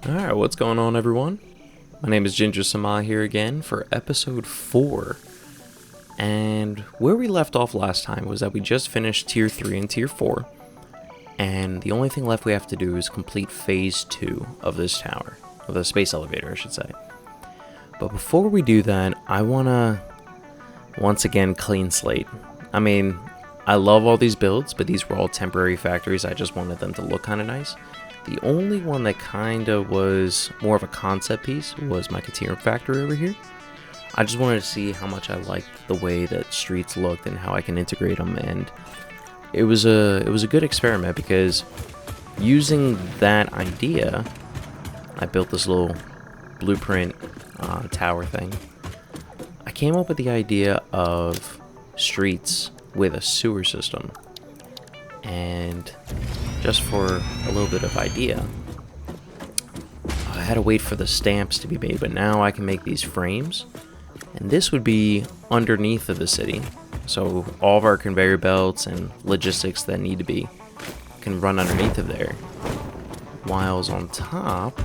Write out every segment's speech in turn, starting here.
Alright, what's going on, everyone? My name is Ginger Sama here again for episode 4. And where we left off last time was that we just finished tier 3 and tier 4. And the only thing left we have to do is complete phase 2 of this tower. Of the space elevator, I should say. But before we do that, I want to, once again, clean slate. I mean, I love all these builds, but these were all temporary factories. I just wanted them to look kind of nice. The only one that kind of was more of a concept piece was my Katir factory over here. I just wanted to see how much I liked the way that streets looked and how I can integrate them, and it was a good experiment because using that idea, I built this little blueprint tower thing. I came up with the idea of streets with a sewer system, and just for a little bit of idea, I had to wait for the stamps to be made, but now I can make these frames, and this would be underneath of the city, so all of our conveyor belts and logistics that need to be can run underneath of there, whilst on top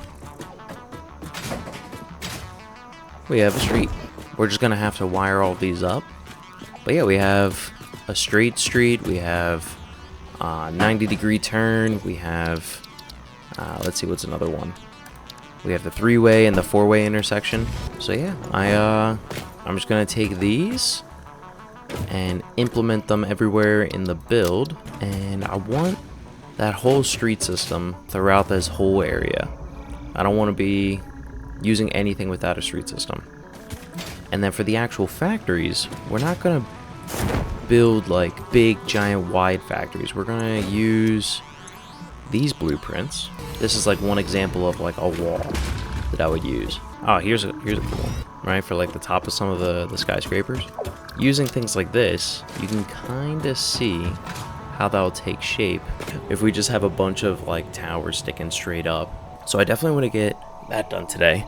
we have a street. We're just gonna have to wire all these up, but yeah, we have a straight street, we have 90-degree turn, we have let's see, what's another one, we have the 3-way and the 4-way intersection. So yeah, I'm just gonna take these and implement them everywhere in the build, and I want that whole street system throughout this whole area. I don't want to be using anything without a street system. And then for the actual factories, we're not gonna build like big giant wide factories. We're gonna use these blueprints. This is like one example of like a wall that I would use. Oh, here's a cool one, right? For like the top of some of the skyscrapers. Using things like this, you can kind of see how that'll take shape if we just have a bunch of like towers sticking straight up. So I definitely want to get that done today.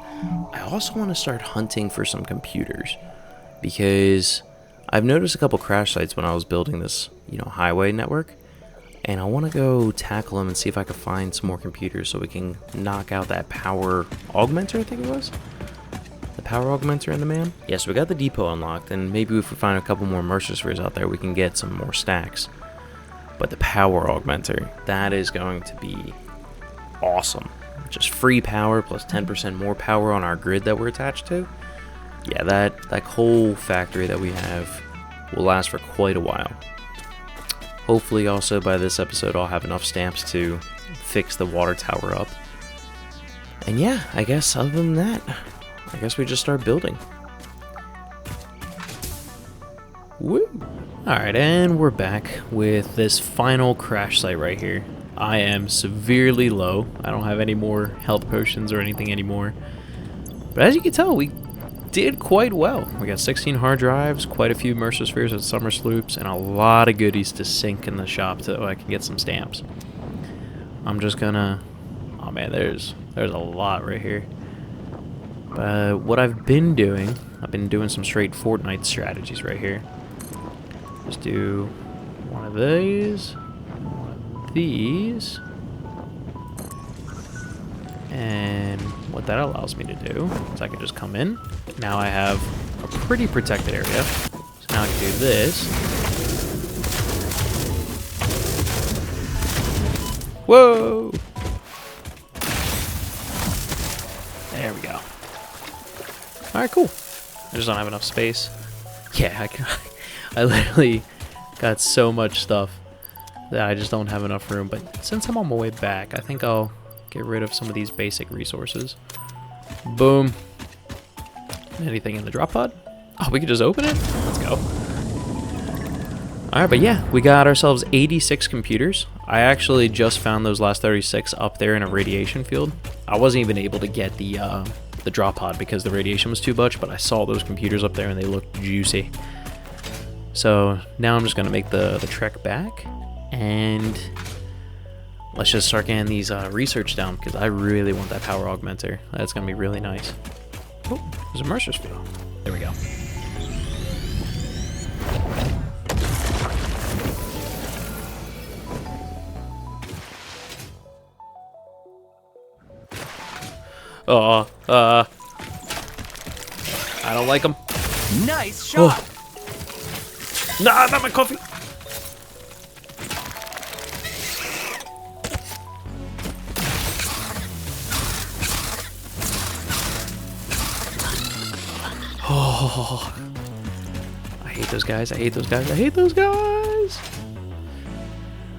I also want to start hunting for some computers because I've noticed a couple crash sites when I was building this, highway network, and I want to go tackle them and see if I can find some more computers so we can knock out that power augmenter, I think it was? The power augmenter in the man? Yeah, so we got the depot unlocked, and maybe if we find a couple more Mercer spheres out there, we can get some more stacks. But the power augmenter, that is going to be awesome. Just free power plus 10% more power on our grid that we're attached to. Yeah, that whole factory that we have will last for quite a while. Hopefully also by this episode I'll have enough stamps to fix the water tower up. And yeah, I guess other than that, I guess we just start building. Woo! Alright, and we're back with this final crash site right here. I am severely low. I don't have any more health potions or anything anymore. But as you can tell, we did quite well. We got 16 hard drives, quite a few Mercer spheres with summer sloops, and a lot of goodies to sink in the shop so I can get some stamps. I'm just gonna... Oh man, there's a lot right here. But what I've been doing some straight Fortnite strategies right here. Just do one of these, one of these, and what that allows me to do is I can just come in. Now I have a pretty protected area. So now I can do this. Whoa! There we go. Alright, cool. I just don't have enough space. Yeah, I literally got so much stuff that I just don't have enough room. But since I'm on my way back, I think I'll get rid of some of these basic resources. Boom. Anything in the drop pod? Oh, we could just open it? Let's go. Alright, but yeah, we got ourselves 86 computers. I actually just found those last 36 up there in a radiation field. I wasn't even able to get the drop pod because the radiation was too much, but I saw those computers up there and they looked juicy. So now I'm just going to make the trek back, and let's just start getting these research down because I really want that power augmenter. That's going to be really nice. Oh, there's a Mercer sphere. There we go. I don't like them. Nice shot. Nah, not my coffee. Oh, I hate those guys. I hate those guys. I hate those guys.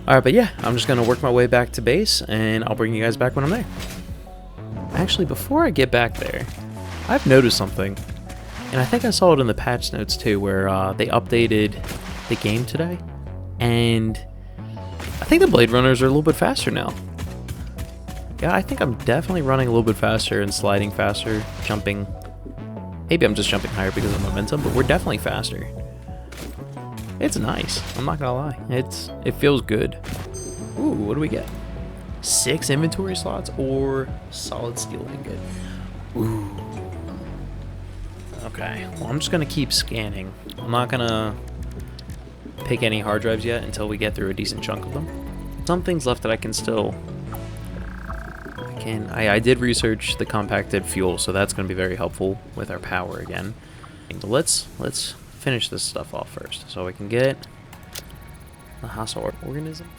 Alright, but yeah, I'm just going to work my way back to base, and I'll bring you guys back when I'm there. Actually, before I get back there, I've noticed something. And I think I saw it in the patch notes too, where they updated the game today. And I think the Blade Runners are a little bit faster now. Yeah, I think I'm definitely running a little bit faster and sliding faster, jumping. Maybe I'm just jumping higher because of momentum, but we're definitely faster. It's nice. I'm not gonna lie. It feels good. Ooh, what do we get? 6 inventory slots or solid steel ingot. Ooh. Okay. Well, I'm just gonna keep scanning. I'm not gonna pick any hard drives yet until we get through a decent chunk of them. Some things left that I can still. I did research the compacted fuel, so that's gonna be very helpful with our power again. But let's finish this stuff off first, so we can get the hostile organism.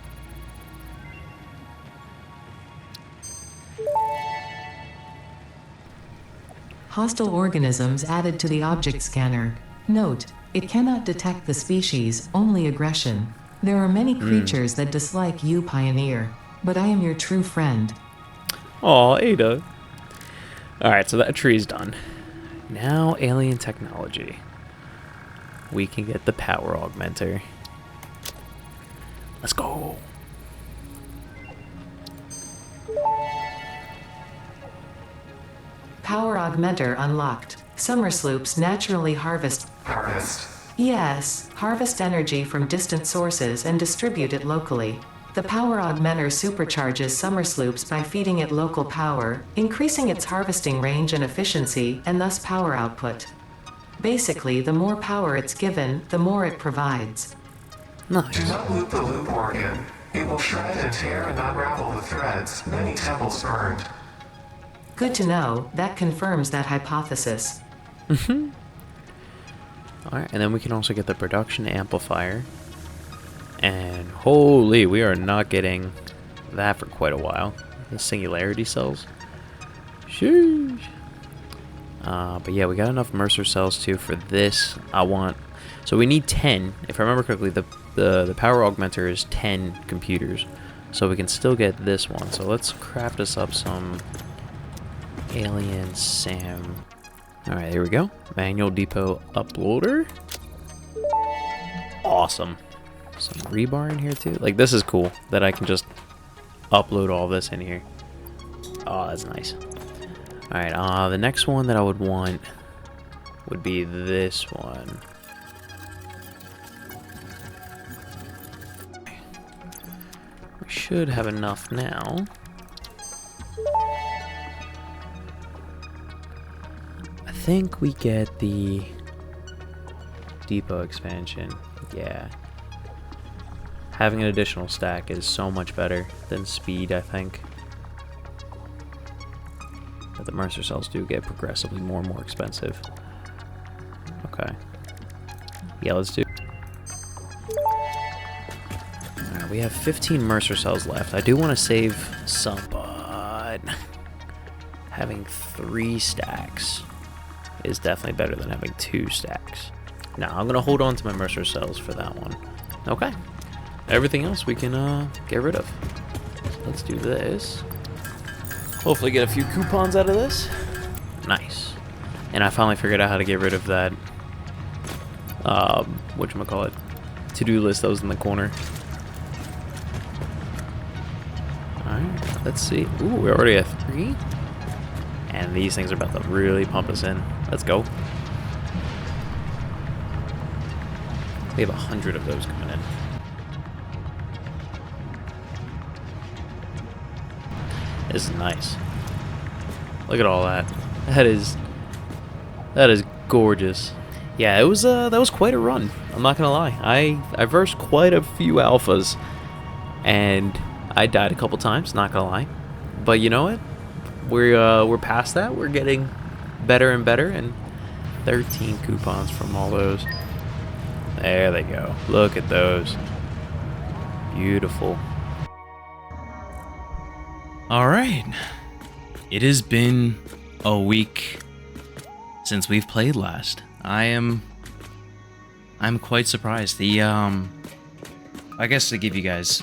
Hostile organisms added to the object scanner. Note, it cannot detect the species, only aggression. There are many creatures that dislike you, Pioneer, but I am your true friend. Aw, Ada. Alright, so that tree's done. Now, alien technology. We can get the power augmenter. Let's go. Power augmenter unlocked. Summer sloops naturally harvest. Yes, harvest energy from distant sources and distribute it locally. The power augmenter supercharges summer sloops by feeding it local power, increasing its harvesting range and efficiency, and thus power output. Basically, the more power it's given, the more it provides. Nice. Do not loop the loop organ. It will shred and tear and unravel the threads. Many temples burned. Good to know. That confirms that hypothesis. Alright, and then we can also get the production amplifier. And holy, we are not getting that for quite a while. The singularity cells. Sheesh. But yeah, we got enough Mercer cells too for this. So we need 10. If I remember correctly, the power augmenter is 10 computers. So we can still get this one. So let's craft us up some alien SAM. Alright, here we go. Manual depot uploader. Awesome. Some rebar in here too. Like, this is cool that I can just upload all this in here. Oh, that's nice. Alright, the next one that I would want would be this one. We should have enough now. I think we get the depot expansion. Yeah. Having an additional stack is so much better than speed, I think. But the Mercer cells do get progressively more and more expensive. Okay. Yeah, let's do. Alright, we have 15 Mercer cells left. I do want to save some, but having 3 stacks is definitely better than having 2 stacks. Now, I'm going to hold on to my Mercer cells for that one. Okay. Everything else we can get rid of. So let's do this. Hopefully get a few coupons out of this. Nice. And I finally figured out how to get rid of that whatchamacallit, to-do list that was in the corner. Alright, let's see. Ooh, we're already at 3. And these things are about to really pump us in. Let's go. We have 100 of those coming in. This is nice. Look at all that. That is gorgeous. Yeah, it was that was quite a run. I'm not gonna lie. I versed quite a few alphas, and I died a couple times. Not gonna lie, but you know what? we're past that. We're getting better and better, and 13 coupons from all those. There they go. Look at those. Beautiful. Alright. It has been a week since we've played last. I'm quite surprised. I guess to give you guys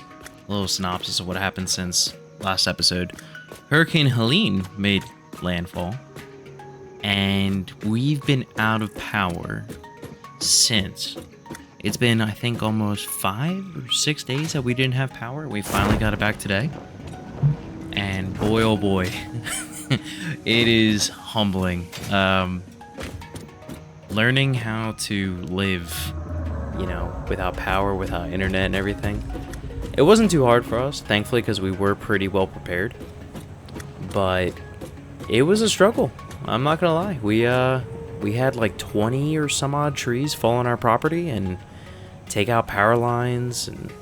a little synopsis of what happened since last episode, Hurricane Helene made landfall, and we've been out of power since. It's been, I think, almost 5 or 6 days that we didn't have power. We finally got it back today. And boy, oh boy, it is humbling. Learning how to live, without power, without internet and everything. It wasn't too hard for us, thankfully, because we were pretty well prepared. But it was a struggle. I'm not gonna lie. We had like 20 or some odd trees fall on our property and take out power lines and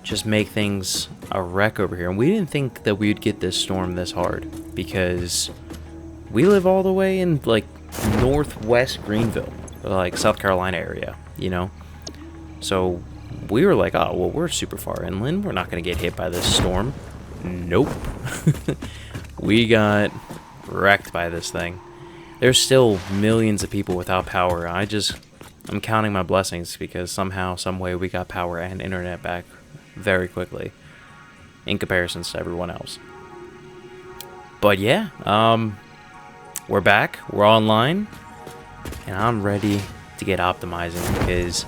just make things a wreck over here. And we didn't think that we'd get this storm this hard because we live all the way in like northwest Greenville, like South Carolina area, So we were like, oh, well, we're super far inland. We're not going to get hit by this storm. Nope. We got wrecked by this thing. There's still millions of people without power. I'm counting my blessings because somehow, some way, we got power and internet back very quickly in comparison to everyone else. But yeah, we're back. We're online, and I'm ready to get optimizing because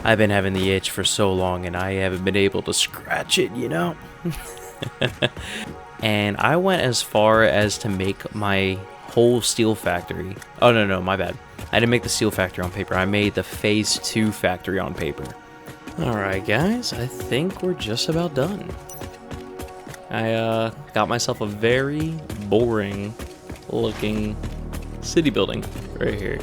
I've been having the itch for so long, and I haven't been able to scratch it, And I went as far as to make my whole steel factory. Oh, no, my bad. I didn't make the steel factory on paper. I made the phase 2 factory on paper. Alright, guys. I think we're just about done. I got myself a very boring looking city building right here.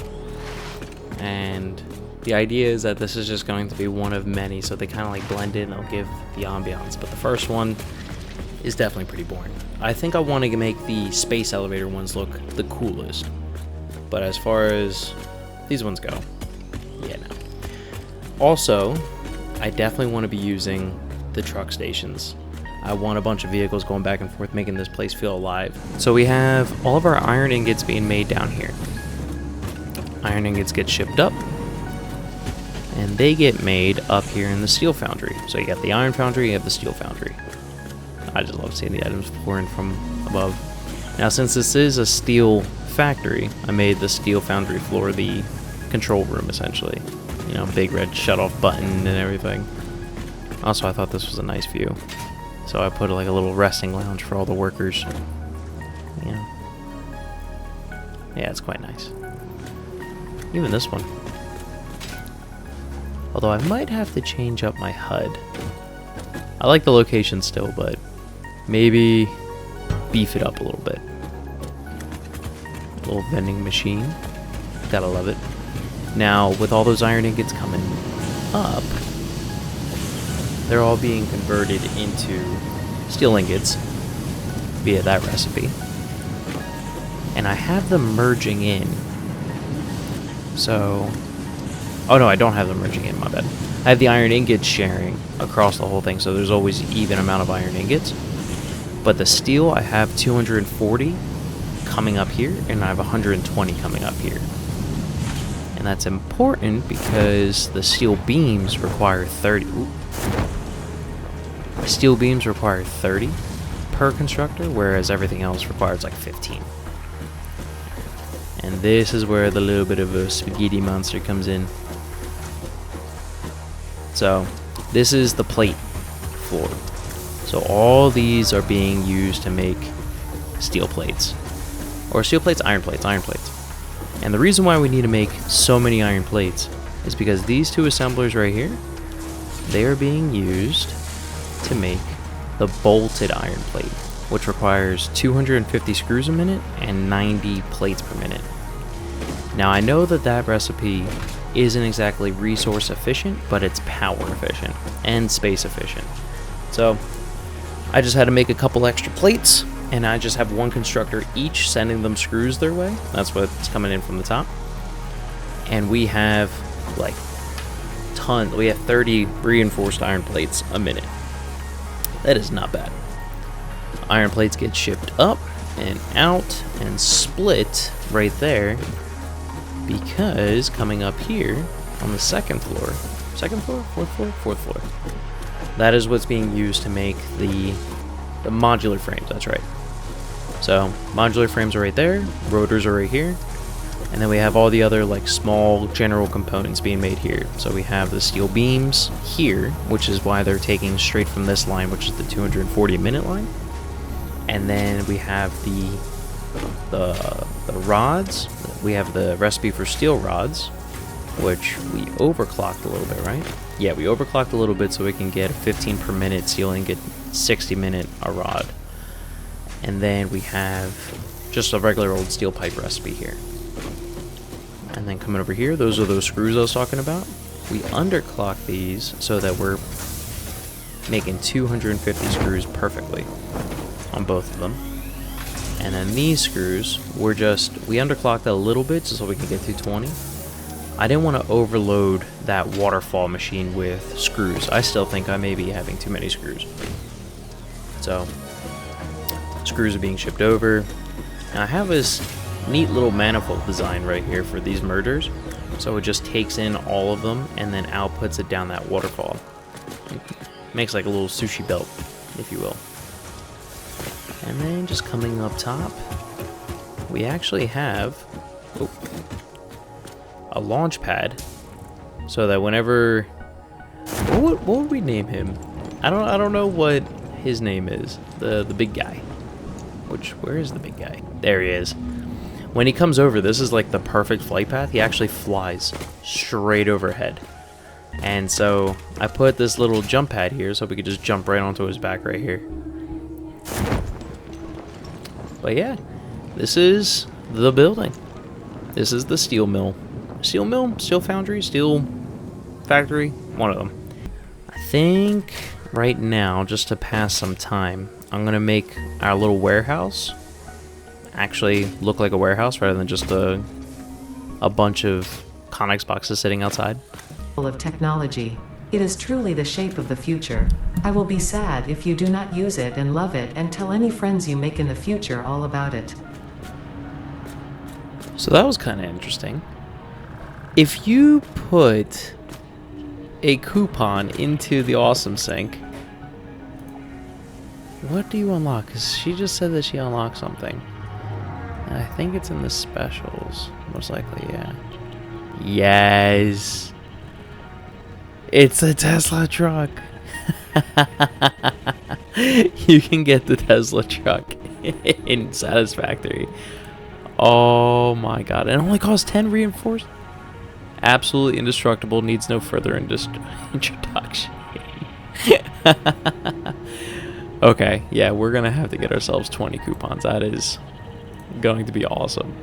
And the idea is that this is just going to be one of many, so they kind of like blend in. They'll give the ambiance. But the first one is definitely pretty boring. I think I want to make the space elevator ones look the coolest. But as far as these ones go, yeah, no. Also, I definitely want to be using the truck stations. I want a bunch of vehicles going back and forth, making this place feel alive. So we have all of our iron ingots being made down here. Iron ingots get shipped up, and they get made up here in the steel foundry. So you got the iron foundry, you have the steel foundry. I just love seeing the items pouring from above. Now, since this is a steel factory, I made the steel foundry floor the control room, essentially. Big red shut-off button and everything. Also, I thought this was a nice view. So I put like a little resting lounge for all the workers. Yeah, it's quite nice. Even this one. Although I might have to change up my HUD. I like the location still, but maybe beef it up a little bit. Little vending machine. Gotta love it. Now, with all those iron ingots coming up, they're all being converted into steel ingots via that recipe. And I have them merging in. So... oh no, I don't have them merging in, my bad. I have the iron ingots sharing across the whole thing, so there's always an even amount of iron ingots. But the steel, I have 240 coming up here, and I have 120 coming up here. And that's important because the steel beams require 30. Steel beams require 30 per constructor, whereas everything else requires like 15. And this is where the little bit of a spaghetti monster comes in. So, this is the plate floor. So all these are being used to make steel plates. Or steel plates, iron plates. And the reason why we need to make so many iron plates is because these two assemblers right here, they are being used to make the bolted iron plate, which requires 250 screws a minute and 90 plates per minute. Now I know that that recipe isn't exactly resource efficient, but it's power efficient and space efficient. So I just had to make a couple extra plates and I just have one constructor each sending them screws their way. That's what's coming in from the top. And we have like tons. We have 30 reinforced iron plates a minute. That is not bad. Iron plates get shipped up and out and split right there, because coming up here on the second floor, fourth floor, that is what's being used to make the modular frames. That's right. So modular frames are right there, rotors are right here, and then we have all the other like small general components being made here. So we have the steel beams here, which is why they're taking straight from this line, which is the 240 a minute line. And then we have the rods. We have the recipe for steel rods, which we overclocked a little bit, right? Yeah, we overclocked a little bit so we can get a 15 per minute steel and get 60 minute a rod. And then we have just a regular old steel pipe recipe here. And then coming over here, those are those screws I was talking about. We underclock these so that we're making 250 screws perfectly on both of them. And then these screws, we underclocked a little bit just so we can get to 20. I didn't want to overload that waterfall machine with screws. I still think I may be having too many screws. So, screws are being shipped over. And I have this neat little manifold design right here for these mergers. So it just takes in all of them and then outputs it down that waterfall. It makes like a little sushi belt, if you will. And then just coming up top, we actually have a launch pad, so that whenever what would we name him? I don't know what his name is. The big guy. Where is the big guy? There he is. When he comes over, this is like the perfect flight path. He actually flies straight overhead. And so I put this little jump pad here so we could just jump right onto his back right here. But yeah, this is the building. This is the steel mill. Steel mill, steel foundry, steel factory, one of them. I think right now, just to pass some time, I'm going to make our little warehouse actually look like a warehouse rather than just a bunch of Connex boxes sitting outside. Of technology. It is truly the shape of the future. I will be sad if you do not use it and love it, and tell any friends you make in the future all about it. So that was kind of interesting. If you put a coupon into the Awesome Sync, what do you unlock? Because she just said that she unlocked something. I think it's in the specials. Most likely, yeah. Yes. It's a Tesla truck. You can get the Tesla truck in Satisfactory. Oh my god. It only costs 10 reinforced. Absolutely indestructible. Needs no further introduction. Okay. Yeah, we're going to have to get ourselves 20 coupons. That is going to be awesome.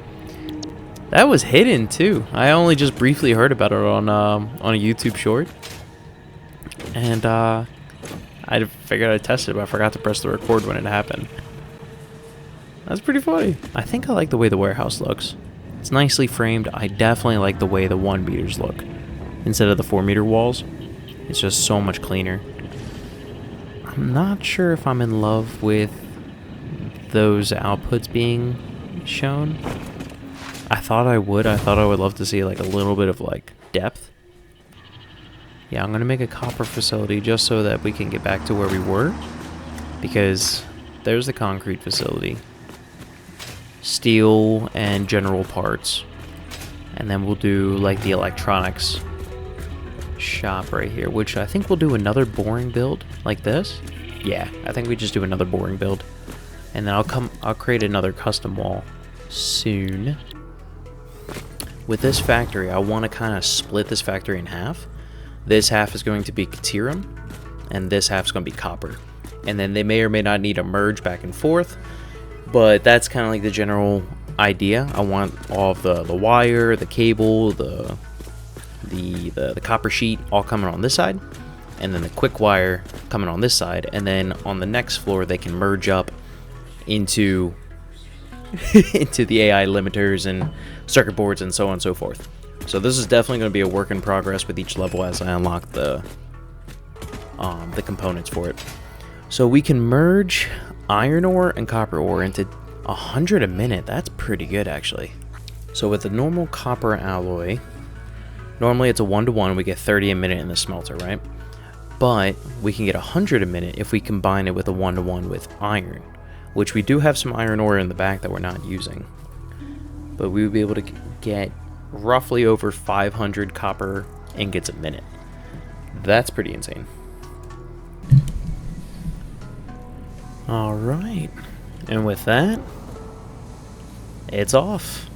That was hidden too. I only just briefly heard about it on a YouTube short. And I figured I'd test it, but I forgot to press the record when it happened. That's pretty funny. I think I like the way the warehouse looks. It's nicely framed. I definitely like the way the 1 meters look instead of the 4 meter walls. It's just so much cleaner. I'm not sure if I'm in love with those outputs being shown. I thought I would. I thought I would love to see like a little bit of like depth. Yeah, I'm going to make a copper facility just so that we can get back to where we were. Because there's the concrete facility. Steel and general parts. And then we'll do like the electronics shop right here. Which I think we'll do another boring build like this. Yeah, I think we just do another boring build. And then I'll create another custom wall soon. With this factory, I want to kind of split this factory in half. This half is going to be Caterium, and this half is going to be copper. And then they may or may not need to merge back and forth, but that's kind of like the general idea. I want all of the wire, the cable, the copper sheet all coming on this side, and then the quick wire coming on this side, and then on the next floor they can merge up into into the AI limiters and circuit boards and so on and so forth. So this is definitely going to be a work in progress with each level as I unlock the components for it. So we can merge iron ore and copper ore into 100 a minute. That's pretty good, actually. So with the normal copper alloy, normally it's a 1-to-1. We get 30 a minute in the smelter, right? But we can get 100 a minute if we combine it with a 1-to-1 with iron, which we do have some iron ore in the back that we're not using. But we would be able to get roughly over 500 copper ingots a minute. That's pretty insane. Alright, and with that, it's off.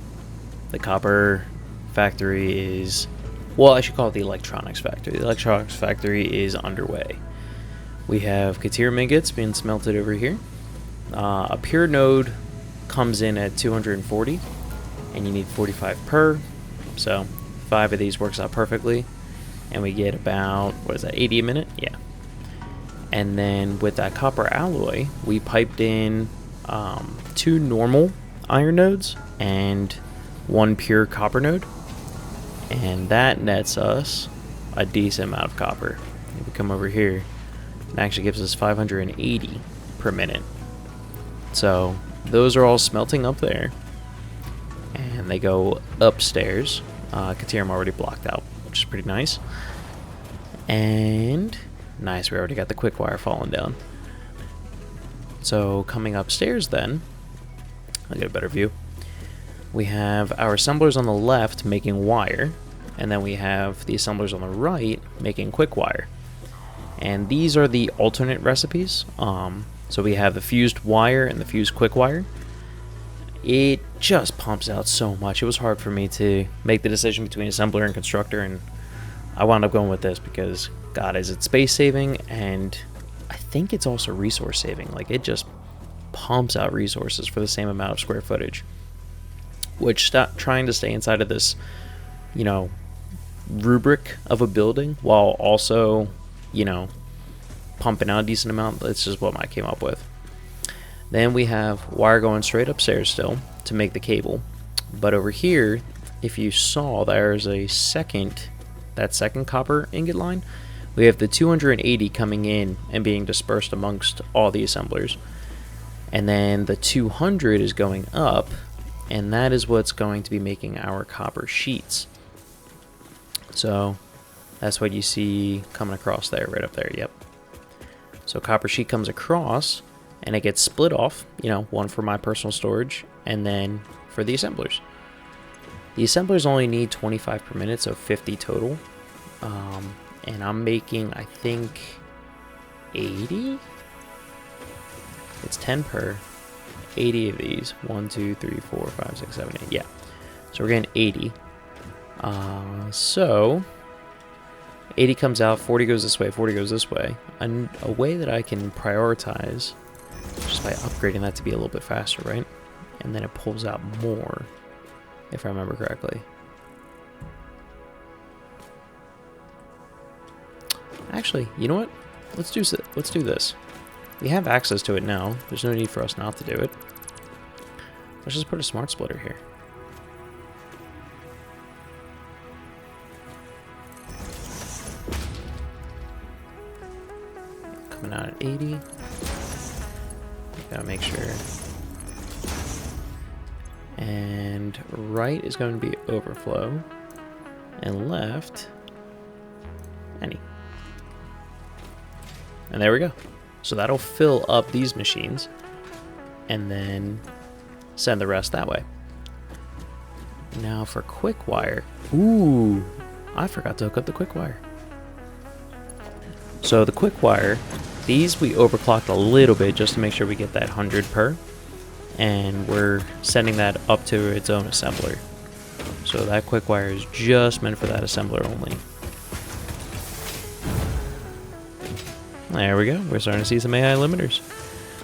The copper factory is, well, I should call it the electronics factory. The electronics factory is underway. We have Caterium ingots being smelted over here. A pure node comes in at 240, and you need 45 per, so 5 of these works out perfectly, and we get about, what is that, 80 a minute? Yeah. And then with that copper alloy, we piped in 2 normal iron nodes and 1 pure copper node, and that nets us a decent amount of copper. If we come over here, it actually gives us 580 per minute. So those are all smelting up there, and they go upstairs. Caterium already blocked out, which is pretty nice. And nice, we already got the quick wire falling down. So coming upstairs then, I'll get a better view. We have our assemblers on the left making wire, and then we have the assemblers on the right making quick wire. And these are the alternate recipes. So we have the fused wire and the fused quick wire. It just pumps out so much. It was hard for me to make the decision between assembler and constructor, and I wound up going with this because, God, is it space saving, and I think it's also resource saving. Like, it just pumps out resources for the same amount of square footage, which trying to stay inside of this, you know, rubric of a building while also, you know, pumping out a decent amount, that's just what I came up with. Then we have wire going straight upstairs still to make the cable, but over here, if you saw, there's a second copper ingot line. We have the 280 coming in and being dispersed amongst all the assemblers, and then the 200 is going up, and that is what's going to be making our copper sheets. So that's what you see coming across there, right up there. Yep. So copper sheet comes across, and it gets split off, you know, one for my personal storage, and then for the assemblers. The assemblers only need 25 per minute, so 50 total. And I'm making, I think, 80? It's 10 per. 80 of these. 1, 2, 3, 4, 5, 6, 7, 8. Yeah. So we're getting 80. So 80 comes out, 40 goes this way, 40 goes this way. And a way that I can prioritize just by upgrading that to be a little bit faster, right? And then it pulls out more, if I remember correctly. Actually, you know what? Let's do this. We have access to it now. There's no need for us not to do it. Let's just put a smart splitter here. Coming out at 80. Gotta make sure. And right is going to be overflow. And left, any. And there we go. So that'll fill up these machines and then send the rest that way. Now for quick wire. Ooh, I forgot to hook up the quick wire. So the quick wire, these we overclocked a little bit just to make sure we get that 100 per. And we're sending that up to its own assembler. So that quick wire is just meant for that assembler only. There we go. We're starting to see some AI limiters.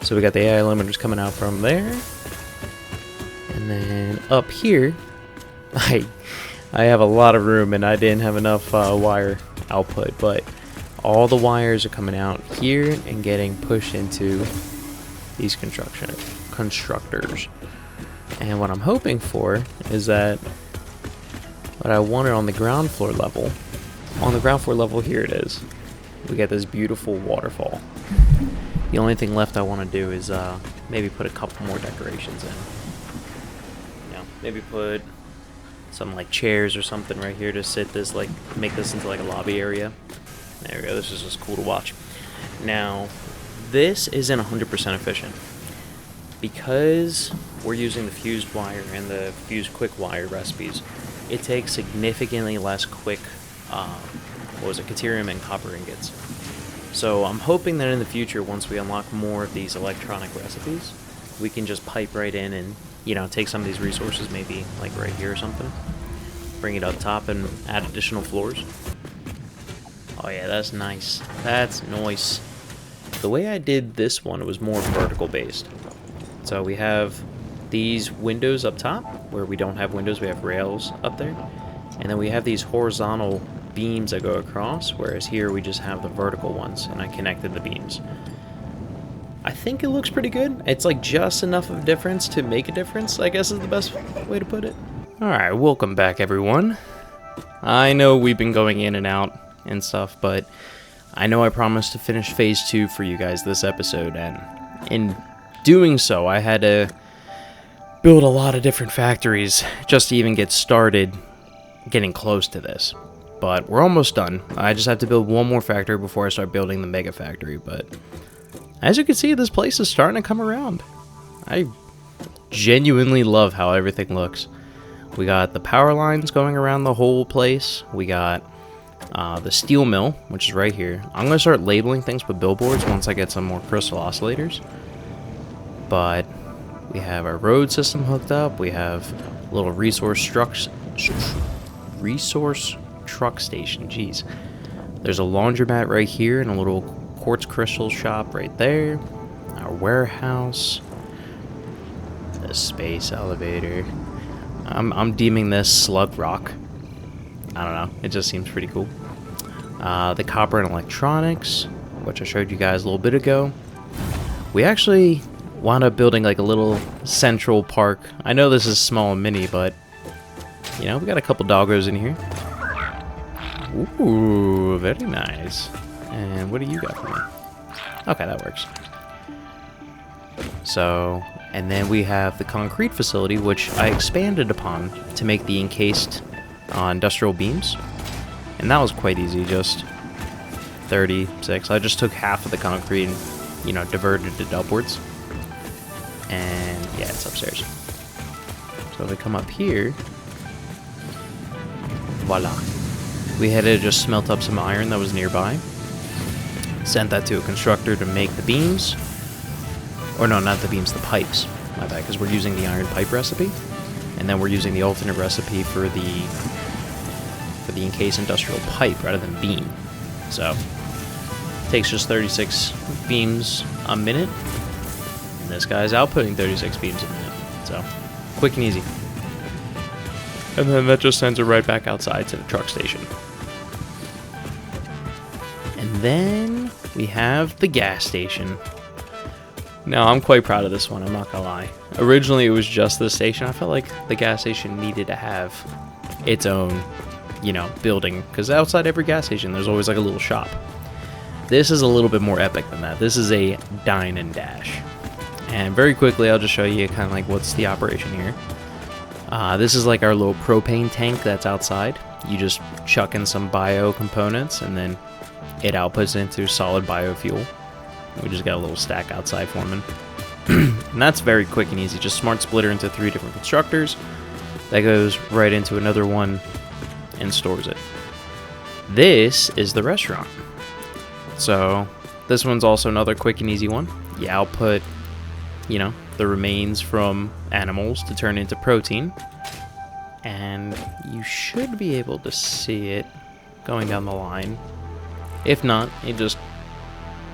So we got the AI limiters coming out from there. And then up here, I have a lot of room and I didn't have enough wire output, but all the wires are coming out here and getting pushed into these constructors. And what I'm hoping for is that what I wanted on the ground floor level. On the ground floor level, here it is. We get this beautiful waterfall. The only thing left I want to do is maybe put a couple more decorations in. You know, maybe put some like chairs or something right here to sit this, like make this into like a lobby area. There we go. This is just cool to watch. Now, this isn't 100% efficient because we're using the fused wire and the fused quick wire recipes. It takes significantly less quick, Caterium and copper ingots. So I'm hoping that in the future, once we unlock more of these electronic recipes, we can just pipe right in and, you know, take some of these resources, maybe like right here or something, bring it up top and add additional floors. Oh yeah, that's nice. That's nice. The way I did this one was more vertical based. So we have these windows up top, where we don't have windows, we have rails up there. And then we have these horizontal beams that go across, whereas here we just have the vertical ones, and I connected the beams. I think it looks pretty good. It's like just enough of a difference to make a difference, I guess is the best way to put it. Alright, welcome back everyone. I know we've been going in and out and stuff, but I know I promised to finish phase 2 for you guys this episode, and in doing so I had to build a lot of different factories just to even get started getting close to this. But we're almost done. I just have to build one more factory before I start building the mega factory, but as you can see, this place is starting to come around. I genuinely love how everything looks. We got the power lines going around the whole place. We got the steel mill, which is right here. I'm going to start labeling things with billboards once I get some more crystal oscillators. But we have our road system hooked up. We have a little resource truck station. Jeez. There's a laundromat right here and a little quartz crystal shop right there. Our warehouse. The space elevator. I'm deeming this slug rock. I don't know. It just seems pretty cool. The copper and electronics, which I showed you guys a little bit ago. We actually wound up building like a little central park. I know this is small and mini, but you know, we got a couple doggos in here. Ooh, very nice. And what do you got for me? Okay, that works. So, and then we have the concrete facility, which I expanded upon to make the encased industrial beams. And that was quite easy, just 36. I just took half of the concrete and, you know, diverted it upwards. And yeah, it's upstairs. So if we come up here, voila. We had to just smelt up some iron that was nearby. Sent that to a constructor to make the beams. Or no, not the beams, the pipes. My bad, because we're using the iron pipe recipe. And then we're using the alternate recipe for the encased industrial pipe rather than beam. So, it takes just 36 beams a minute. And this guy's outputting 36 beams a minute. So, quick and easy. And then that just sends it right back outside to the truck station. And then we have the gas station. Now, I'm quite proud of this one, I'm not gonna lie. Originally, it was just this station. I felt like the gas station needed to have its own, you know, building. Because outside every gas station, there's always like a little shop. This is a little bit more epic than that. This is a dine and dash. And very quickly, I'll just show you kind of like what's the operation here. This is like our little propane tank that's outside. You just chuck in some bio components and then it outputs into solid biofuel. We just got a little stack outside forming. And that's very quick and easy. Just smart splitter into 3 different constructors. That goes right into another one and stores it. This is the restaurant. So this one's also another quick and easy one. You output, you know, the remains from animals to turn into protein. And you should be able to see it going down the line. If not, it just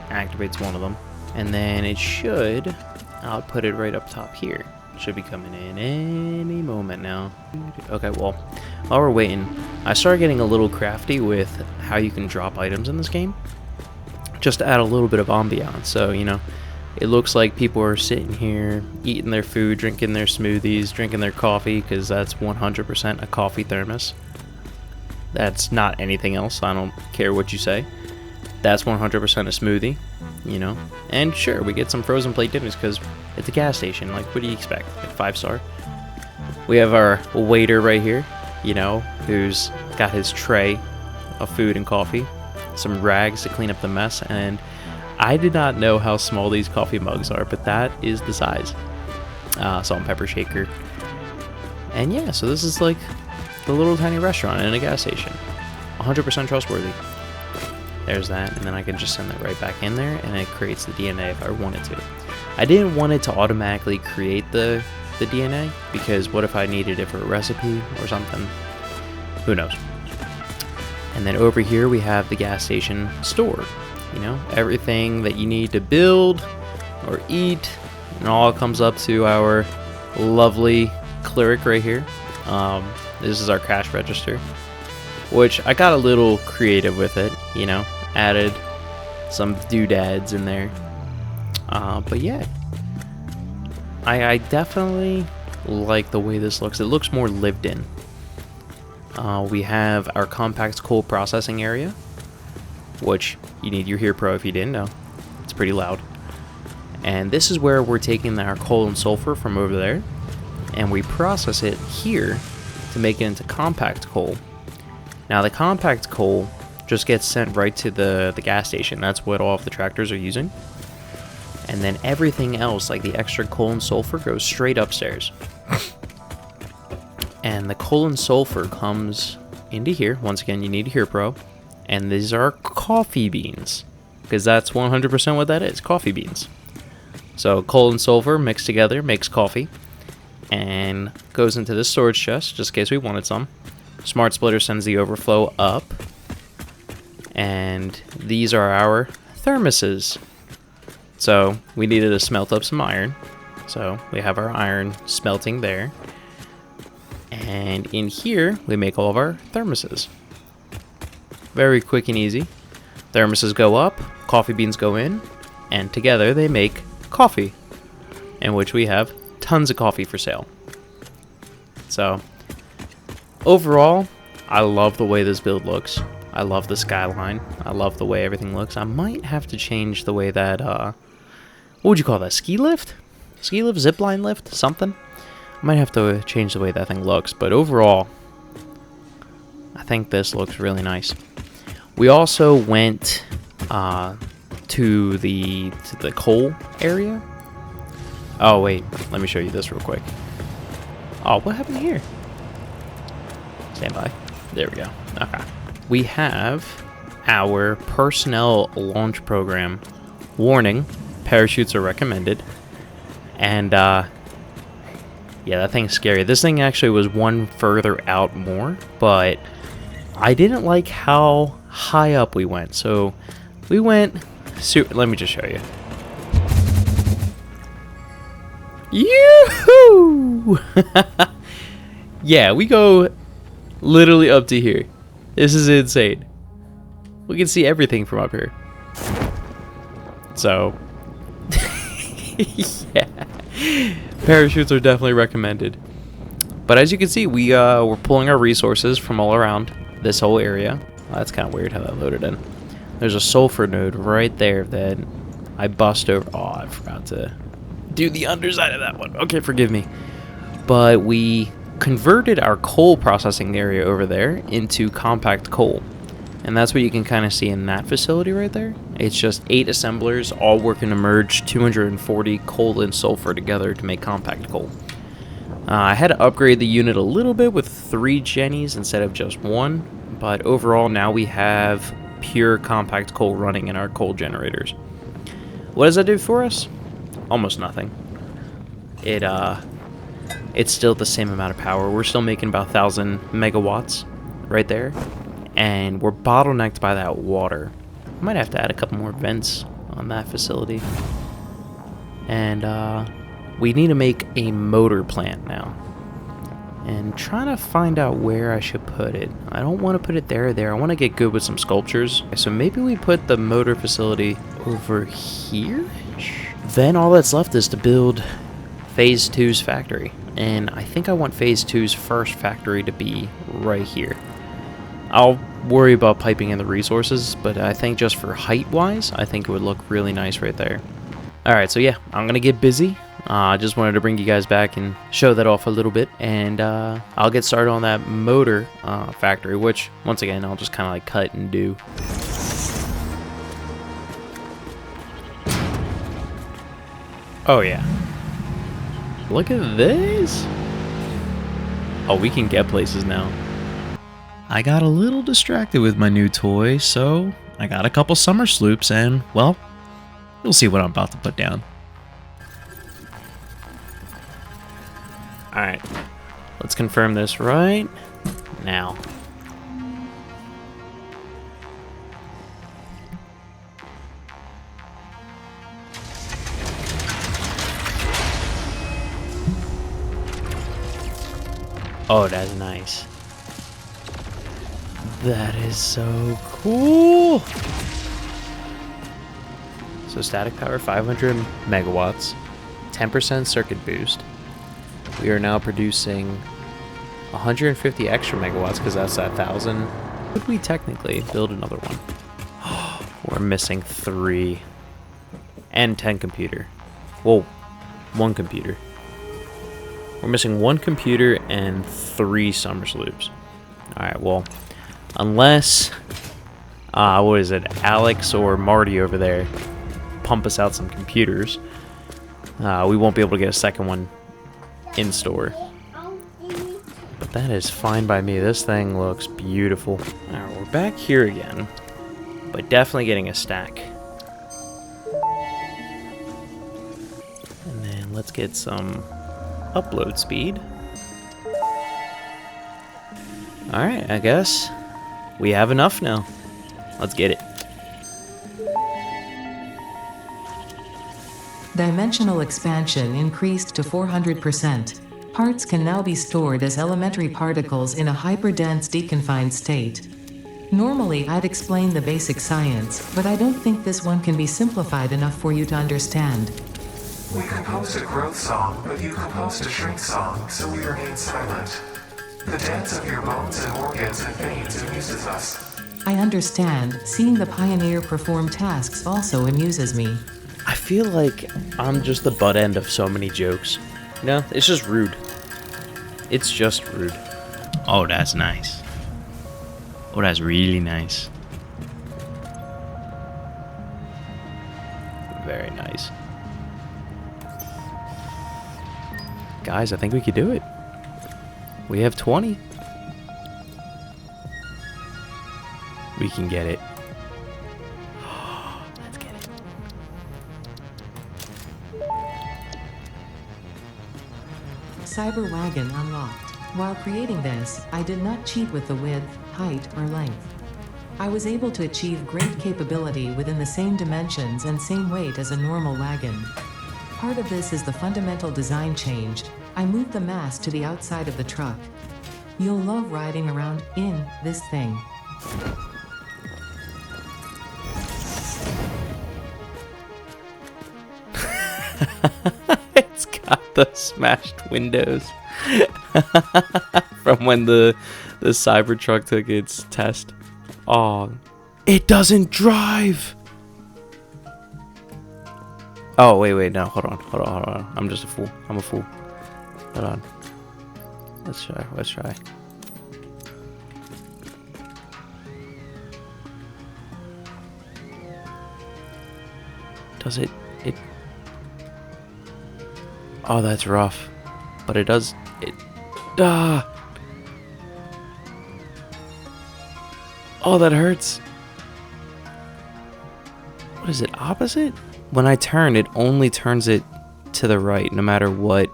activates one of them. And then it should output it right up top here. Should be coming in any moment now. Okay, well, while we're waiting, I started getting a little crafty with how you can drop items in this game. Just to add a little bit of ambiance. So, you know, It looks like people are sitting here eating their food, drinking their smoothies, drinking their coffee, because that's 100% a coffee thermos. That's not anything else. I don't care what you say. That's 100% a smoothie, you know. And sure, we get some frozen plate dinners because it's a gas station. Like, what do you expect? Like 5-star? We have our waiter right here, you know, who's got his tray of food and coffee, some rags to clean up the mess, and I did not know how small these coffee mugs are, but that is the size. Salt and pepper shaker. And yeah, so this is like the little tiny restaurant in a gas station. 100% trustworthy. There's that, and then I can just send that right back in there, and it creates the DNA if I wanted to. I didn't want it to automatically create the DNA, because what if I needed it for a recipe or something? Who knows? And then over here we have the gas station store. You know, everything that you need to build or eat, and all comes up to our lovely cleric right here. This is our cash register, which I got a little creative with it, you know, added some doodads in there. But yeah, I definitely like the way this looks. It looks more lived in. We have our compact coal processing area, which you need your Here Pro if you didn't know. It's pretty loud. And this is where we're taking our coal and sulfur from over there, and we process it here to make it into compact coal. Now the compact coal just gets sent right to the gas station. That's what all of the tractors are using. And then everything else, like the extra coal and sulfur, goes straight upstairs. And the coal and sulfur comes into here. Once again, you need a Here Pro. And these are coffee beans, because that's 100% what that is, coffee beans. So coal and sulfur mixed together makes coffee, and goes into this storage chest, just in case we wanted some. Smart Splitter sends the overflow up, and these are our thermoses. So we needed to smelt up some iron, so we have our iron smelting there. And in here, we make all of our thermoses. Very quick and easy. Thermoses go up, coffee beans go in, and together they make coffee, in which we have tons of coffee for sale. So, overall, I love the way this build looks. I love the skyline. I love the way everything looks. I might have to change the way that, what would you call that, ski lift? Ski lift, zipline lift, something? I might have to change the way that thing looks, but overall, I think this looks really nice. We also went to the coal area. Oh wait, let me show you this real quick. Oh, what happened here? Stand by. There we go. Okay. We have our personnel launch program. Warning, parachutes are recommended. And yeah, that thing's scary. This thing actually was one further out more, but I didn't like how high up we went. So we went, let me just show you. Yoo-hoo! Yeah, we go literally up to here. This is insane. We can see everything from up here. So, yeah. Parachutes are definitely recommended. But as you can see, we're pulling our resources from all around this whole area. Oh, that's kind of weird how that loaded in. There's a sulfur node right there that I bust over. Oh, I forgot to do the underside of that one. Okay, forgive me. But we converted our coal processing area over there into compact coal. And that's what you can kind of see in that facility right there. It's just 8 assemblers all working to merge 240 coal and sulfur together to make compact coal. I had to upgrade the unit a little bit with 3 jennies instead of just 1, but overall now we have pure compact coal running in our coal generators. What does that do for us? Almost nothing. It's still the same amount of power. We're still making about 1,000 megawatts right there, and we're bottlenecked by that water. I might have to add a couple more vents on that facility. And we need to make a motor plant now. And trying to find out where I should put it. I don't want to put it there or there. I want to get good with some sculptures. So maybe we put the motor facility over here. Then all that's left is to build Phase 2's factory. And I think I want Phase 2's first factory to be right here. I'll worry about piping in the resources, but I think just for height-wise, I think it would look really nice right there. Alright, so yeah, I'm going to get busy. I just wanted to bring you guys back and show that off a little bit, and I'll get started on that motor factory, which, once again, I'll just kind of like cut and do. Oh yeah. Look at this! Oh, we can get places now. I got a little distracted with my new toy, so I got a couple summer sloops, and, well, you'll see what I'm about to put down. Alright, let's confirm this right now. Oh, that's nice. That is so cool. So static power 500 megawatts, 10% circuit boost. We are now producing 150 extra megawatts because that's that 1,000. Could we technically build another one? We're missing 3 and 10 computer. Whoa, 1 computer. We're missing 1 computer and 3 summer sloops. Alright, well, unless, what is it, Alex or Marty over there pump us out some computers, we won't be able to get a second one in store. But that is fine by me. This thing looks beautiful. Alright, we're back here again, but definitely getting a stack. And then let's get some upload speed. Alright, I guess we have enough now. Let's get it. Dimensional expansion increased to 400%. Parts can now be stored as elementary particles in a hyperdense deconfined state. Normally, I'd explain the basic science, but I don't think this one can be simplified enough for you to understand. We composed a growth song, but you composed a shrink song, so we remain silent. The dance of your bones and organs and veins amuses us. I understand. Seeing the pioneer perform tasks also amuses me. I feel like I'm just the butt end of so many jokes. No, it's just rude. It's just rude. Oh, that's nice. Oh, that's really nice. Very nice. Guys, I think we could do it. We have 20. We can get it. Let's get it. Cyber Wagon unlocked. While creating this, I did not cheat with the width, height, or length. I was able to achieve great capability within the same dimensions and same weight as a normal wagon. Part of this is the fundamental design change. I moved the mast to the outside of the truck. You'll love riding around in this thing. It's got the smashed windows from when the Cybertruck took its test. Oh, it doesn't drive. Oh, wait, no, hold on. I'm just a fool. I'm a fool. Hold on. Let's try. Does it? Oh, that's rough. But it does. Oh, that hurts. What is it? Opposite? When I turn, it only turns it to the right, no matter what.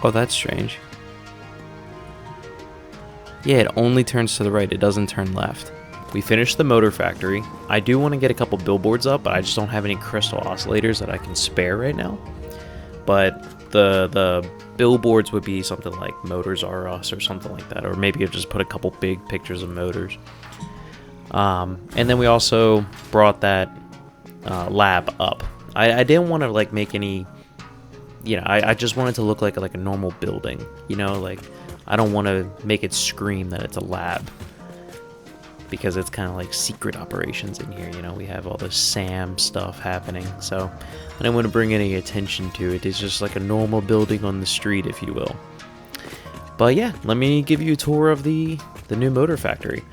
Oh, that's strange. Yeah, it only turns to the right. It doesn't turn left. We finished the motor factory. I do want to get a couple billboards up, but I just don't have any crystal oscillators that I can spare right now. But the billboards would be something like Motors R Us or something like that. Or maybe I'll just put a couple big pictures of motors. And then we also brought that lab up. I didn't want to like make any, I just wanted to look like a normal building, like I don't want to make it scream that it's a lab, because it's kind of like secret operations in here. We have all this SAM stuff happening, so I didn't want to bring any attention to it. It's just like a normal building on the street, if you will. But yeah, let me give you a tour of the new motor factory.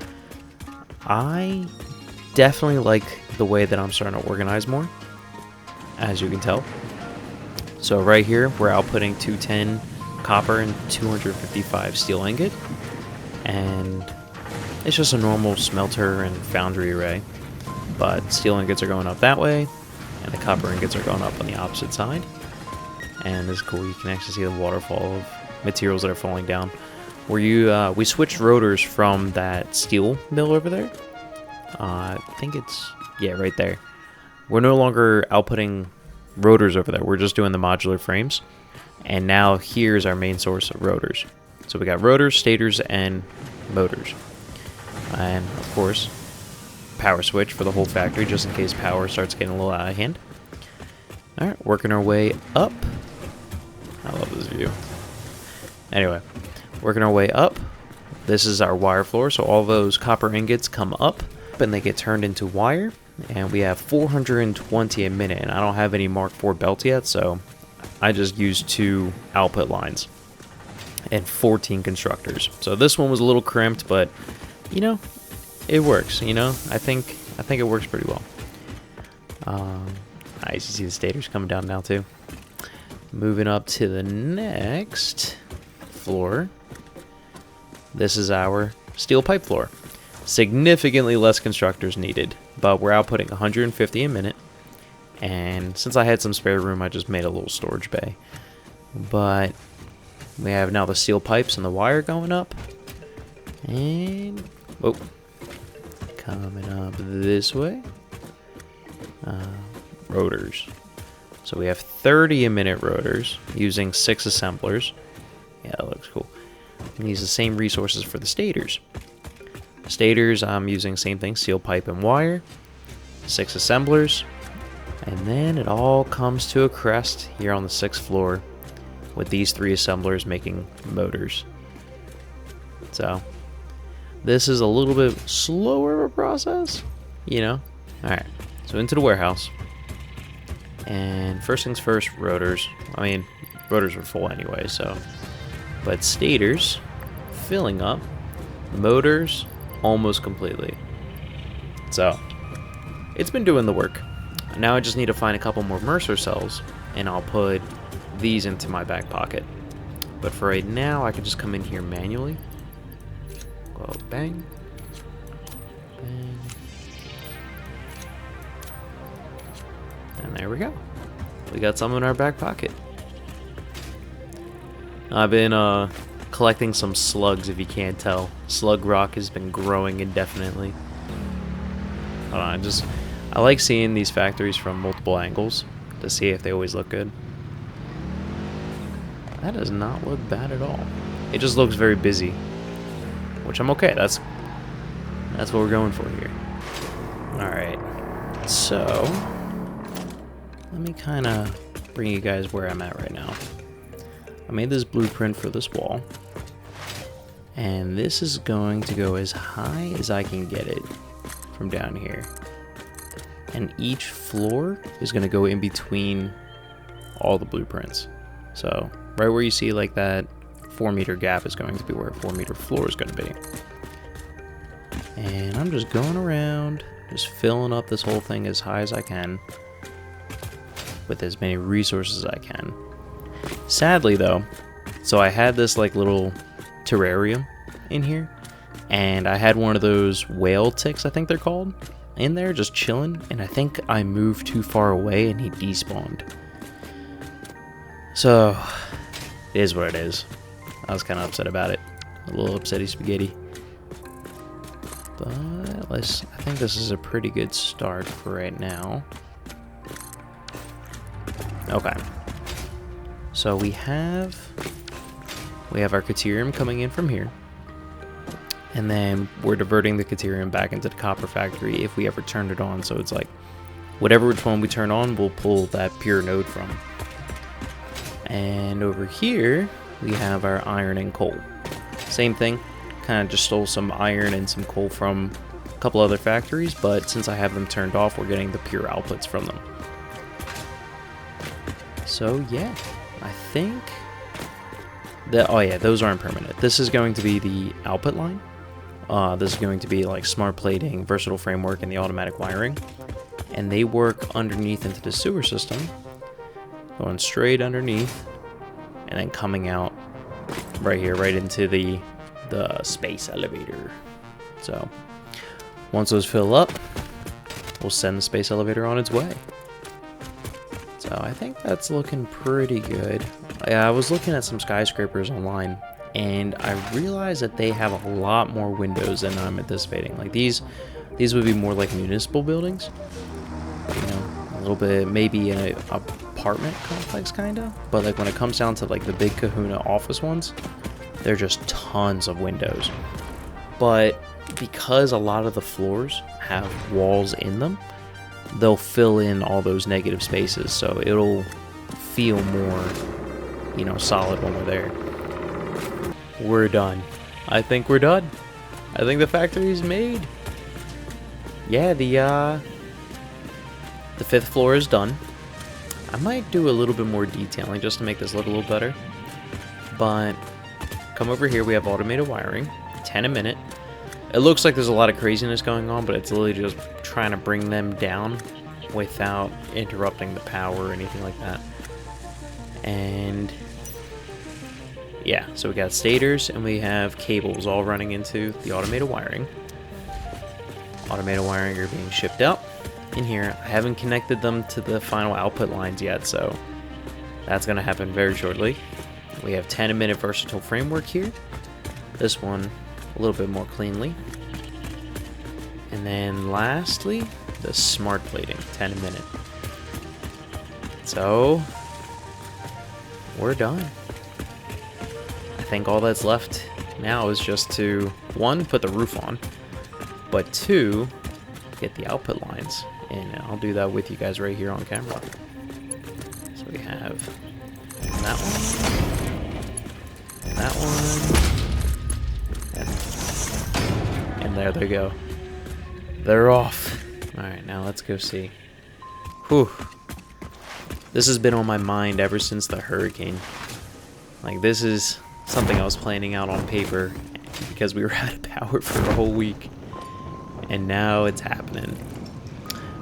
I definitely like the way that I'm starting to organize more, as you can tell. So right here, we're outputting 210 copper and 255 steel ingot, and it's just a normal smelter and foundry array, but steel ingots are going up that way, and the copper ingots are going up on the opposite side. And this is cool, you can actually see the waterfall of materials that are falling down. We switched rotors from that steel mill over there. I think it's, yeah, right there. We're no longer outputting rotors over there, we're just doing the modular frames. And now here's our main source of rotors. So we got rotors, stators, and motors. And of course, power switch for the whole factory, just in case power starts getting a little out of hand. Alright, working our way up. I love this view. Anyway, working our way up. This is our wire floor, so all those copper ingots come up and they get turned into wire. And we have 420 a minute, and I don't have any Mark IV belts yet, so I just used 2 output lines and 14 constructors. So this one was a little crimped, but it works. I think it works pretty well. Nice, you see the stators coming down now too. Moving up to the next floor. This is our steel pipe floor. Significantly less constructors needed, but we're outputting 150 a minute. And since I had some spare room, I just made a little storage bay. But we have now the steel pipes and the wire going up. And coming up this way. Rotors. So we have 30 a minute rotors using 6 assemblers. Yeah, that looks cool. And use the same resources for the stators. Stators, I'm using same thing, steel pipe and wire. 6 assemblers. And then it all comes to a crest here on the 6th floor with these 3 assemblers making motors. So this is a little bit slower of a process, Alright, so into the warehouse. And first things first, rotors. Rotors were full anyway, so. But stators, filling up. Motors, almost completely. So, it's been doing the work. Now I just need to find a couple more Mercer cells, and I'll put these into my back pocket. But for right now, I can just come in here manually. Go bang. Bang. And there we go. We got some in our back pocket. I've been collecting some slugs, if you can't tell. Slug rock has been growing indefinitely. Hold on, I like seeing these factories from multiple angles to see if they always look good. That does not look bad at all. It just looks very busy, which I'm okay. That's what we're going for here. All right, so let me kind of bring you guys where I'm at right now. I made this blueprint for this wall, and this is going to go as high as I can get it from down here. And each floor is going to go in between all the blueprints. So right where you see like that 4-meter gap is going to be where a 4-meter floor is going to be. And I'm just going around, just filling up this whole thing as high as I can with as many resources as I can. Sadly though, so I had this like little terrarium in here, and I had one of those whale ticks, I think they're called, in there just chilling, and I think I moved too far away and he despawned. So it is what it is. I was kind of upset about it. A little upsetty spaghetti. But I think this is a pretty good start for right now. Okay. So we have our Caterium coming in from here. And then we're diverting the Caterium back into the copper factory if we ever turn it on. So it's like, whatever which one we turn on, we'll pull that pure node from. And over here, we have our iron and coal. Same thing, kind of just stole some iron and some coal from a couple other factories, but since I have them turned off, we're getting the pure outputs from them. So yeah, I think that, oh yeah, those aren't permanent. This is going to be the output line. This is going to be like smart plating, versatile framework, and the automatic wiring. And they work underneath into the sewer system, going straight underneath, and then coming out right here, right into the space elevator. So once those fill up, we'll send the space elevator on its way. So I think that's looking pretty good. I was looking at some skyscrapers online, and I realized that they have a lot more windows than I'm anticipating. Like these would be more like municipal buildings, you know, a little bit maybe an apartment complex kind of. But like when it comes down to like the big Kahuna office ones, they're just tons of windows. But because a lot of the floors have walls in them, they'll fill in all those negative spaces, so it'll feel more, you know, solid when we're there. We're done. I think we're done. I think the factory's made. Yeah, the 5th floor is done. I might do a little bit more detailing just to make this look a little better. But come over here, we have automated wiring, 10 a minute. It looks like there's a lot of craziness going on, but it's literally just trying to bring them down without interrupting the power or anything like that. And yeah, so we got stators and we have cables all running into the automated wiring. Automated wiring are being shipped out in here. I haven't connected them to the final output lines yet, so that's going to happen very shortly. We have 10 a minute versatile framework here. This one a little bit more cleanly. And then lastly, the smart plating, 10 a minute. So we're done. I think all that's left now is just to, 1, put the roof on, but 2, get the output lines. And I'll do that with you guys right here on camera. So we have that one, and that one, and there they go. They're off. Alright, now let's go see. Whew. This has been on my mind ever since the hurricane. Like, this is something I was planning out on paper because we were out of power for a whole week. And now it's happening.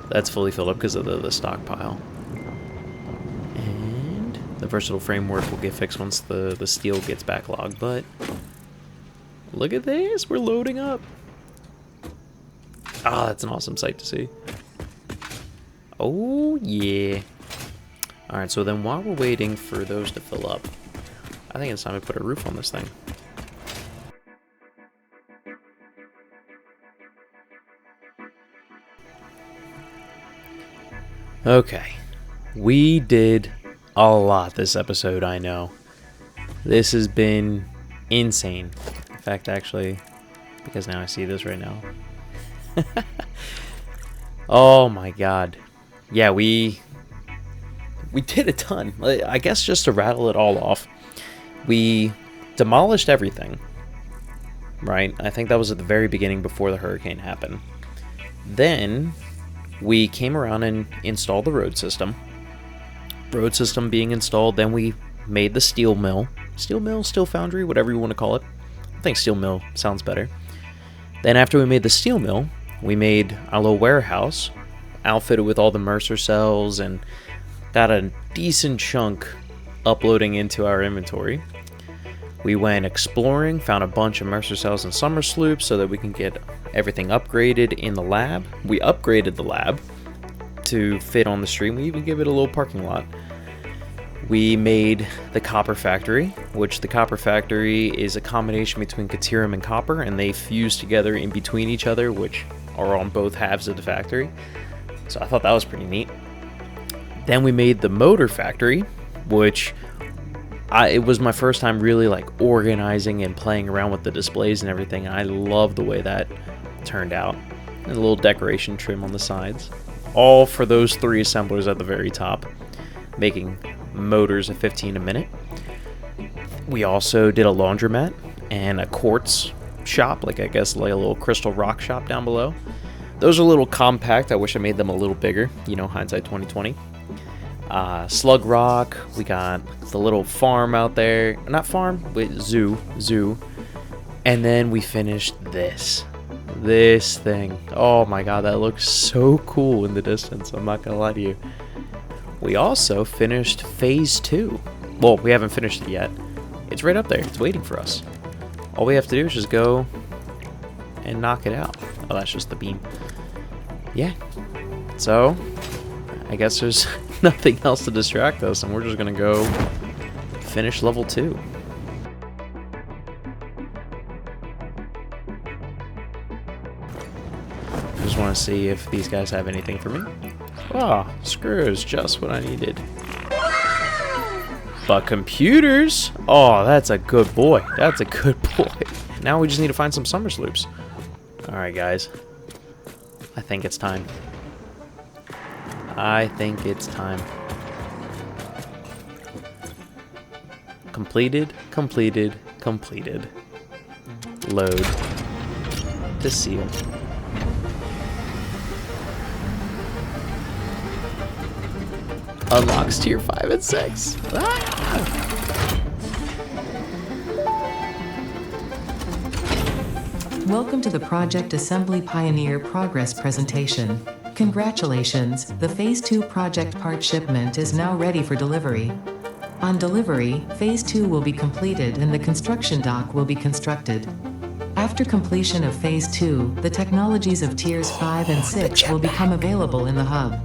That's fully filled up because of the stockpile. And the versatile framework will get fixed once the steel gets backlogged. But look at this. We're loading up. Ah, that's an awesome sight to see. Oh, yeah. Alright, so then while we're waiting for those to fill up, I think it's time to put a roof on this thing. Okay. We did a lot this episode, I know. This has been insane. In fact, actually, because now I see this right now. Oh my god. Yeah, we did a ton. I guess just to rattle it all off, we demolished everything, right? I think that was at the very beginning before the hurricane happened. Then we came around and installed the road system. Road system being installed, then we made the steel mill, steel foundry, whatever you want to call it. I think steel mill sounds better. Then after we made the steel mill, we made our little warehouse, outfitted with all the Mercer cells, and got a decent chunk uploading into our inventory. We went exploring, found a bunch of Mercer cells and summer sloops so that we can get everything upgraded in the lab. We upgraded the lab to fit on the stream. We even give it a little parking lot. We made the copper factory, which the copper factory is a combination between Caterium and copper, and they fuse together in between each other, which are on both halves of the factory. So I thought that was pretty neat. Then we made the motor factory, which it was my first time really like organizing and playing around with the displays and everything. And I love the way that turned out. And a little decoration trim on the sides. All for those 3 assemblers at the very top, making motors at 15 a minute. We also did a laundromat and a quartz shop, like I guess like a little crystal rock shop down below. Those are a little compact. I wish I made them a little bigger, you know, hindsight 2020. Slug Rock, we got the little farm out there, not farm, wait, zoo, and then we finished this thing. Oh my god, that looks so cool in the distance, I'm not gonna lie to you. We also finished phase 2. Well, we haven't finished it yet. It's right up there, it's waiting for us. All we have to do is just go and knock it out. Oh, that's just the beam. Yeah, so I guess there's nothing else to distract us, and we're just gonna go finish level 2. I just want to see if these guys have anything for me. Ah, screws, just what I needed. But computers? Oh, that's a good boy. That's a good boy. Now we just need to find some summer sloops. Alright, guys. I think it's time. I think it's time. Completed, completed, completed. Load. To seal. Unlocks tier 5 and 6. Ah! Welcome to the Project Assembly Pioneer Progress presentation. Congratulations, the Phase 2 project part shipment is now ready for delivery. On delivery, Phase 2 will be completed and the construction dock will be constructed. After completion of Phase 2, the technologies of Tiers 5 and 6 will become available in the hub.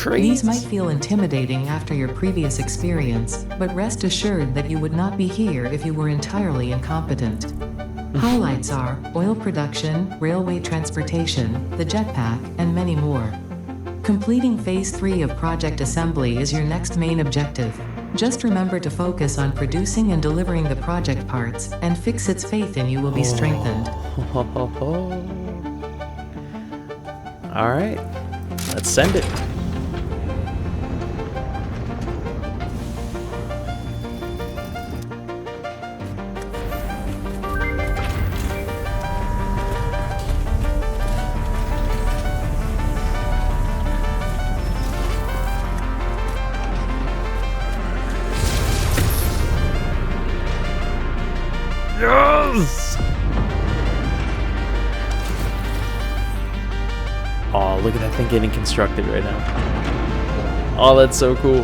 These might feel intimidating after your previous experience, but rest assured that you would not be here if you were entirely incompetent. Highlights are oil production, railway transportation, the jetpack, and many more. Completing Phase 3 of Project Assembly is your next main objective. Just remember to focus on producing and delivering the project parts, and Fixit's faith in you will be strengthened. Alright, let's send it. Yes! Oh, look at that thing getting constructed right now. Oh, that's so cool.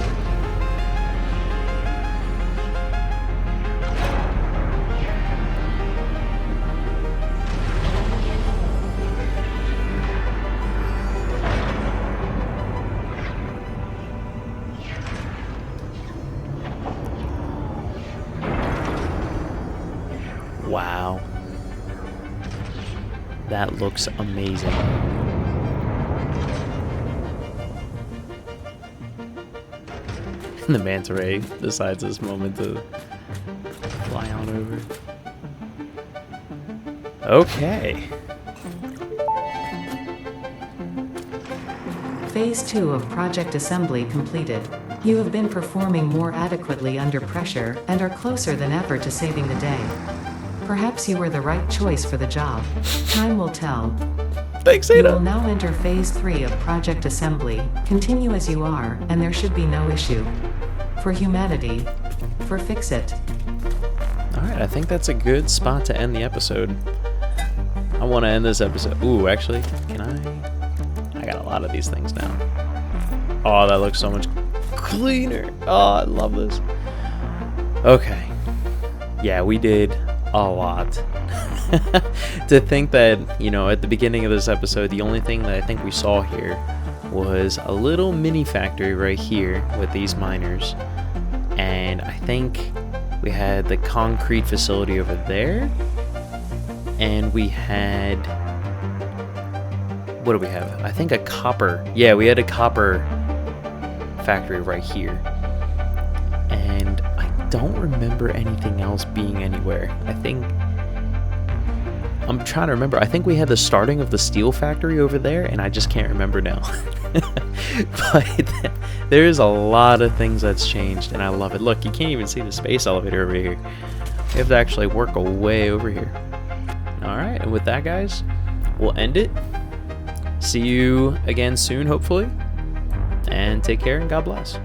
Wow. That looks amazing. The manta ray decides this moment to fly on over. Okay. Phase 2 of Project Assembly completed. You have been performing more adequately under pressure, and are closer than ever to saving the day. Perhaps you were the right choice for the job. Time will tell. Thanks, You Ada. will now enter Phase 3 of Project Assembly. Continue as you are, and there should be no issue. For humanity. For Fixit. Alright, I think that's a good spot to end the episode. I want to end this episode. Ooh, actually, can I got a lot of these things now. Oh, that looks so much cleaner. Oh, I love this. Okay. Yeah, we did a lot. To think that, you know, at the beginning of this episode, the only thing that I think we saw here was a little mini factory right here with these miners. And I think we had the concrete facility over there. And we had... what do we have? I think a copper. Yeah, we had a copper factory right here. And I don't remember anything else being anywhere. I'm trying to remember. I think we had the starting of the steel factory over there, and I just can't remember now. But there's a lot of things that's changed, and I love it. Look, you can't even see the space elevator over here. You have to actually work a way over here. Alright, and with that, guys, we'll end it. See you again soon, hopefully. And take care, and God bless.